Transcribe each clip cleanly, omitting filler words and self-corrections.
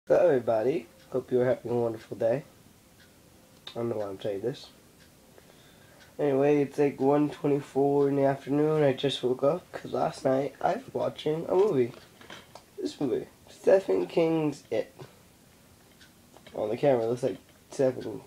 Hello everybody, hope you're having a wonderful day. I don't know why I'm saying this. Anyway, it's like 1:24 in the afternoon. I just woke up because last night I was watching a movie. This movie, Stephen King's It. On the camera, it looks like Stephen.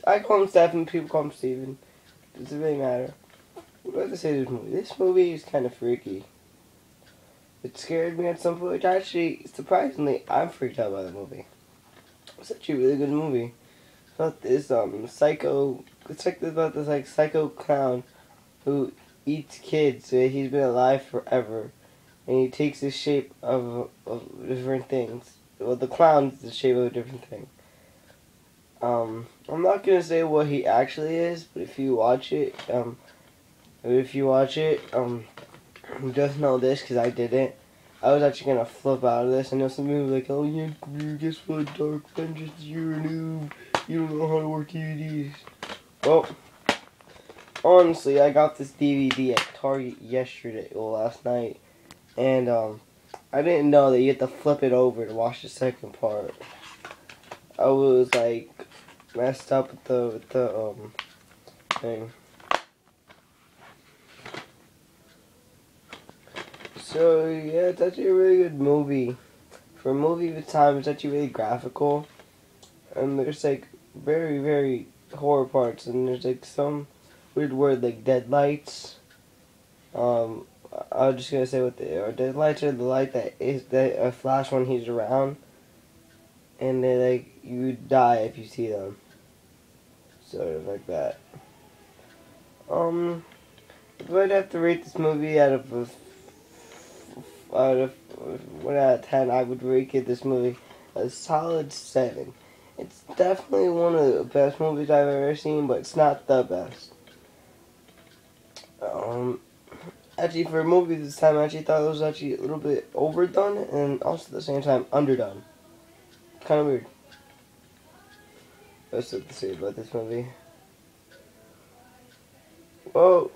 I call him Stephen, people call him Steven. Does it really matter? What do I have to say this movie? This movie is kind of freaky. It scared me at some point. Actually, surprisingly, I'm freaked out by the movie. It's actually a really good movie. About this psycho. It's like about this like psycho clown who eats kids. So he's been alive forever, and he takes the shape of different things. Well, the clown's the shape of a different thing. I'm not gonna say what he actually is, but if you watch it, just know this because I didn't. I was actually gonna flip out of this. I know some people are like, "Oh, you guess what, Dark Vengeance, you're a noob. You don't know how to work DVDs." Well, honestly, I got this DVD at Target last night, and I didn't know that you had to flip it over to watch the second part. I was like messed up with the thing. So yeah, it's actually a really good movie. For a movie of the time, it's actually really graphical, and there's like very, very horror parts, and there's like some weird word like deadlights. I was just gonna say what they are. Deadlights are the light that flash when he's around, and they like you die if you see them. Sort of like that. If I'd have to rate this movie out of 1 out of 10, I would rate this movie a solid 7. It's definitely one of the best movies I've ever seen, but it's not the best. Actually, for a movie this time, I actually thought it was actually a little bit overdone and also at the same time underdone. Kind of weird. What's to say about this movie? Well,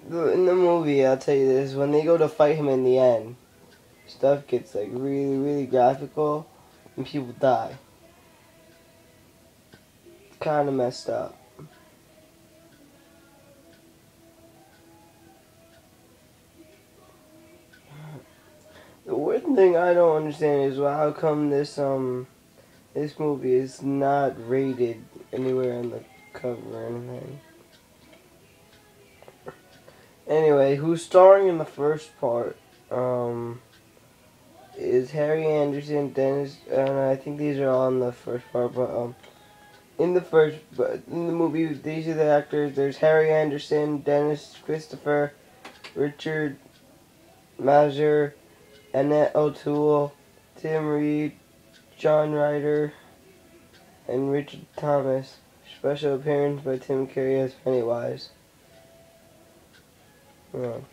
in the movie, I'll tell you this: when they go to fight him in the end, stuff gets like really, really graphical, and people die. It's kind of messed up. The weird thing I don't understand is how come this movie is not rated anywhere on the cover or anything. Anyway, who's starring in the first part is Harry Anderson, Dennis, and I think these are all in the first part, but in the movie, these are the actors. There's Harry Anderson, Dennis Christopher, Richard Mazur, Annette O'Toole, Tim Reed, John Ryder, and Richard Thomas. Special appearance by Tim Curry as Pennywise. Oh.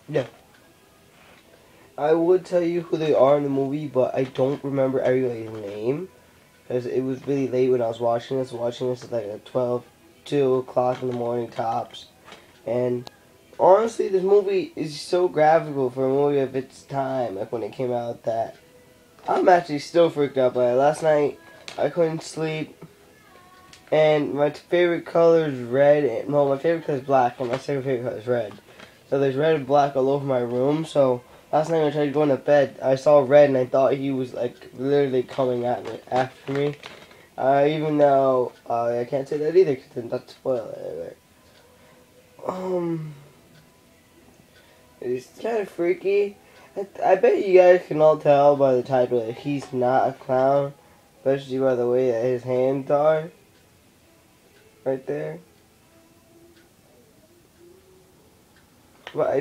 Yeah. I would tell you who they are in the movie, but I don't remember everybody's name. Because it was really late when I was watching this. Watching this at like at 2 o'clock in the morning tops. And honestly, this movie is so graphical for a movie of its time, like when it came out, that I'm actually still freaked out by it. Last night, I couldn't sleep. And my favorite color is red. And, well, my favorite color is black, and my second favorite color is red. So there's red and black all over my room. So last night when I tried going to bed, I saw red, and I thought he was like literally coming at me after me. Even though I can't say that either, because then that's spoiler. It's kind of freaky. I bet you guys can all tell by the title that he's not a clown, especially by the way that his hands are. Right there. But I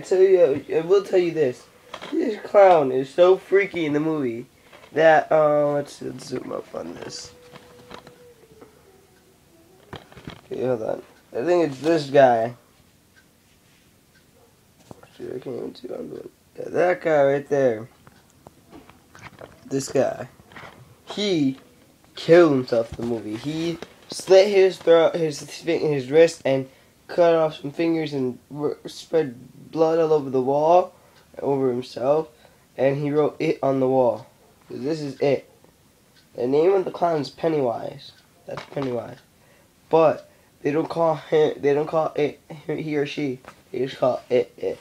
will tell you this. This clown is so freaky in the movie that, let's zoom up on this. Okay, hold on. I think it's this guy. Actually, I can't even see what I'm doing. Yeah, that guy right there. This guy. He killed himself in the movie. He slit his throat, his wrist, and cut off some fingers and spread blood all over the wall, over himself, and he wrote "it" on the wall. This is it. The name of the clown is Pennywise. That's Pennywise. But they don't call him. They don't call it he or she. They just call it.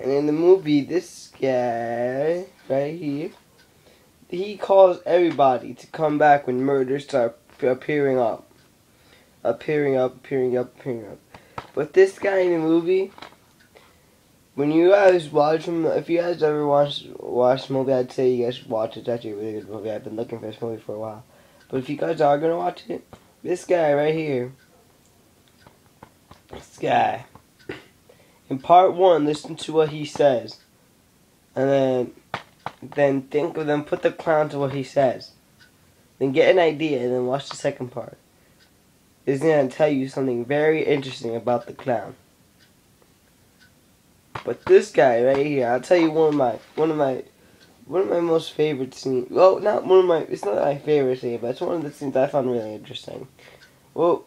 And in the movie, this guy right here, he calls everybody to come back when murders start appearing up. Appearing up. But this guy in the movie, when you guys watch him, if you guys ever watch the movie, I'd say you guys should watch it. It's actually a really good movie. I've been looking for this movie for a while. But if you guys are going to watch it, this guy right here, this guy, in part 1, listen to what he says. And then think of them, put the clown to what he says. Then get an idea and then watch the second part. It's going to tell you something very interesting about the clown. But this guy right here, I'll tell you one of my most favorite scenes. Well, not one of my. It's not my favorite scene, but it's one of the scenes I found really interesting. Well,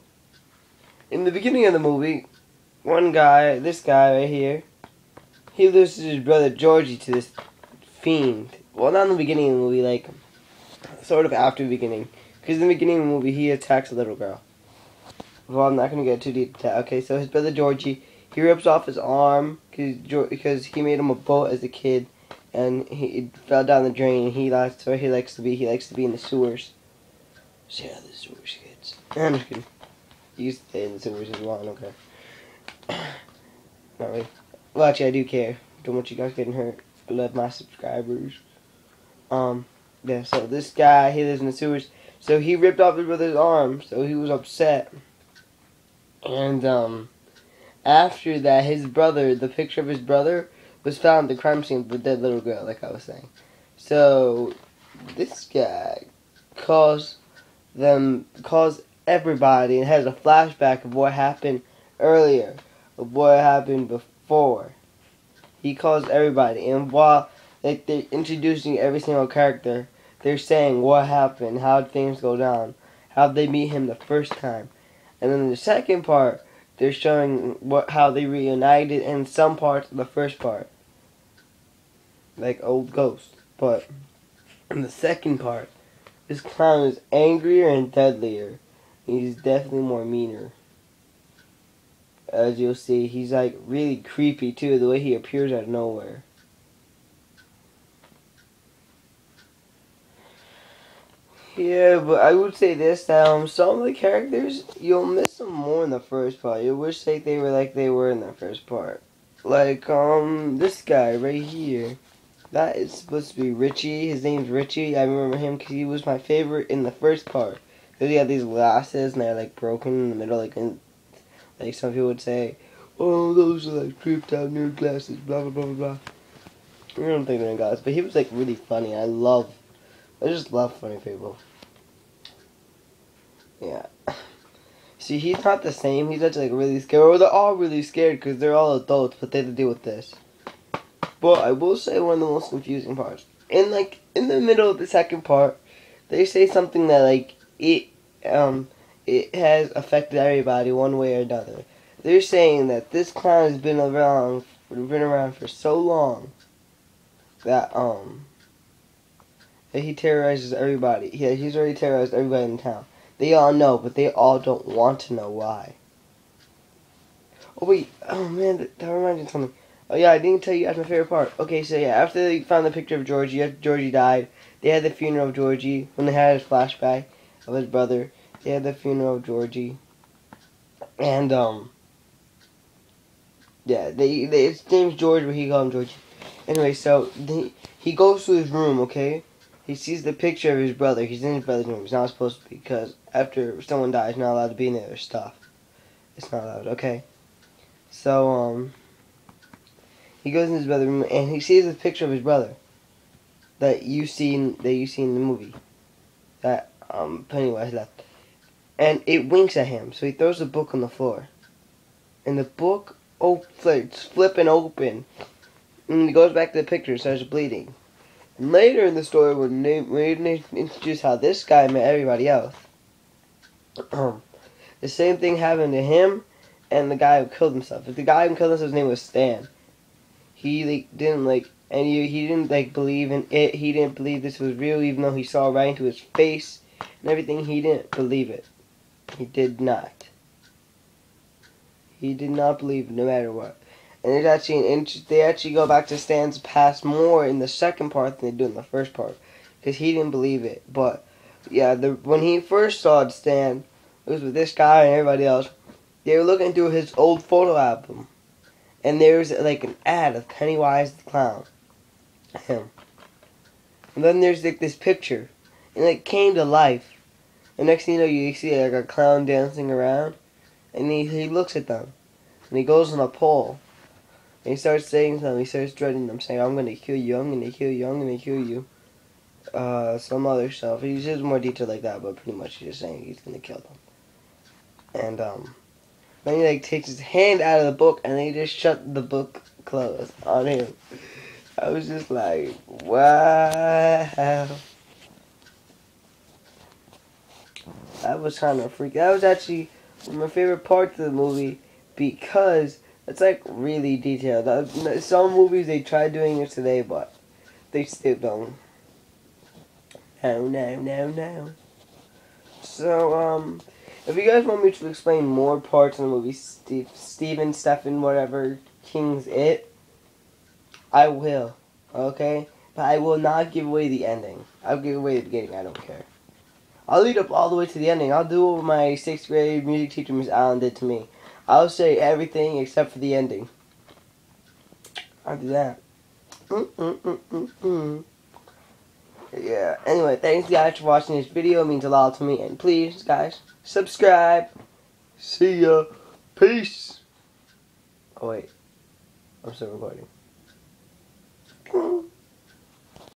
in the beginning of the movie, this guy right here, he loses his brother Georgie to this fiend. Well, not in the beginning of the movie, like sort of after the beginning, because in the beginning of the movie he attacks a little girl. Well, I'm not gonna get too deep. Okay, so his brother Georgie, he rips off his arm because he made him a boat as a kid, and he fell down the drain. And that's where he likes to be. He likes to be in the sewers. See how the sewers gets. I'm just kidding. You used to stay in the sewers as well. Okay. Not really. Well, actually, I do care. Don't want you guys getting hurt. I love my subscribers. Yeah. So this guy, he lives in the sewers. So he ripped off his brother's arm. So he was upset. And after that, the picture of his brother was found at the crime scene of the dead little girl, like I was saying. So this guy calls everybody and has a flashback of what happened earlier, of what happened before. He calls everybody, and while they're introducing every single character, they're saying what happened, how things go down, how they meet him the first time. And then the second part, they're showing how they reunited in some parts of the first part. Like old ghosts. But in the second part, this clown is angrier and deadlier. He's definitely more meaner. As you'll see, he's like really creepy too, the way he appears out of nowhere. Yeah, but I would say this, that some of the characters, you'll miss them more in the first part. You wish they were in the first part. Like, this guy right here. That is supposed to be Richie. His name's Richie. I remember him because he was my favorite in the first part. Because he had these glasses and they're like broken in the middle, like some people would say, oh, those are like creeped out nerd glasses, blah, blah, blah, blah, blah. I don't think they're glasses, but he was like really funny. I just love funny people. Yeah. See, he's not the same. He's actually like really scared. Or they're all really scared because they're all adults, but they have to deal with this. But I will say one of the most confusing parts. In the middle of the second part, they say something that like it has affected everybody one way or another. They're saying that this clown has been around for so long that he terrorizes everybody. Yeah, he's already terrorized everybody in town. They all know, but they all don't want to know why. Oh wait, oh man, that reminds me of something. Oh yeah, I didn't tell you that's my favorite part. Okay, so yeah, after they found the picture of Georgie, after Georgie died, they had the funeral of Georgie. When they had his flashback of his brother, they had the funeral of Georgie. And yeah, his name's George, but he called him Georgie. Anyway, so he goes to his room, okay? He sees the picture of his brother. He's in his brother's room. He's not supposed to be, because after someone dies, he's not allowed to be in their stuff. It's not allowed, okay? So, he goes in his brother's room, and he sees the picture of his brother that you see in the movie that Pennywise left. And it winks at him, so he throws the book on the floor. And the book starts flipping open. And he goes back to the picture and starts bleeding. And later in the story, when they introduce how this guy met everybody else, the same thing happened to him and the guy who killed himself. If the guy who killed himself, his name was Stan. He didn't he didn't believe in it. He didn't believe this was real, even though he saw right into his face and everything. He didn't believe it. He did not. He did not believe it, no matter what. And there's actually they actually go back to Stan's past more in the second part than they do in the first part, because he didn't believe it. But yeah, when he first saw Stan, it was with this guy and everybody else. They were looking through his old photo album, and there was an ad of Pennywise the Clown, him. And then there's this picture, and it came to life. And next thing you know, you see a clown dancing around, and he looks at them, and he goes on a pole. And he starts saying something. He starts dreading them, saying, "I'm going to kill you. I'm going to kill you. I'm going to kill you." Some other stuff. He says more detail like that, but pretty much he's just saying he's going to kill them. And then he takes his hand out of the book, and then he just shut the book closed on him. I was just like, wow. That was kind of freaky. That was actually one of my favorite parts of the movie, because it's really detailed. Some movies they try doing it today, but they still don't. No. So if you guys want me to explain more parts of the movie, Stephen, whatever King's It, I will. Okay, but I will not give away the ending. I'll give away the beginning. I don't care. I'll lead up all the way to the ending. I'll do what my 6th grade music teacher, Miss Allen, did to me. I'll say everything except for the ending. I'll do that. Yeah, anyway, thanks guys for watching this video. It means a lot to me. And please, guys, subscribe. See ya. Peace. Oh, wait. I'm still recording.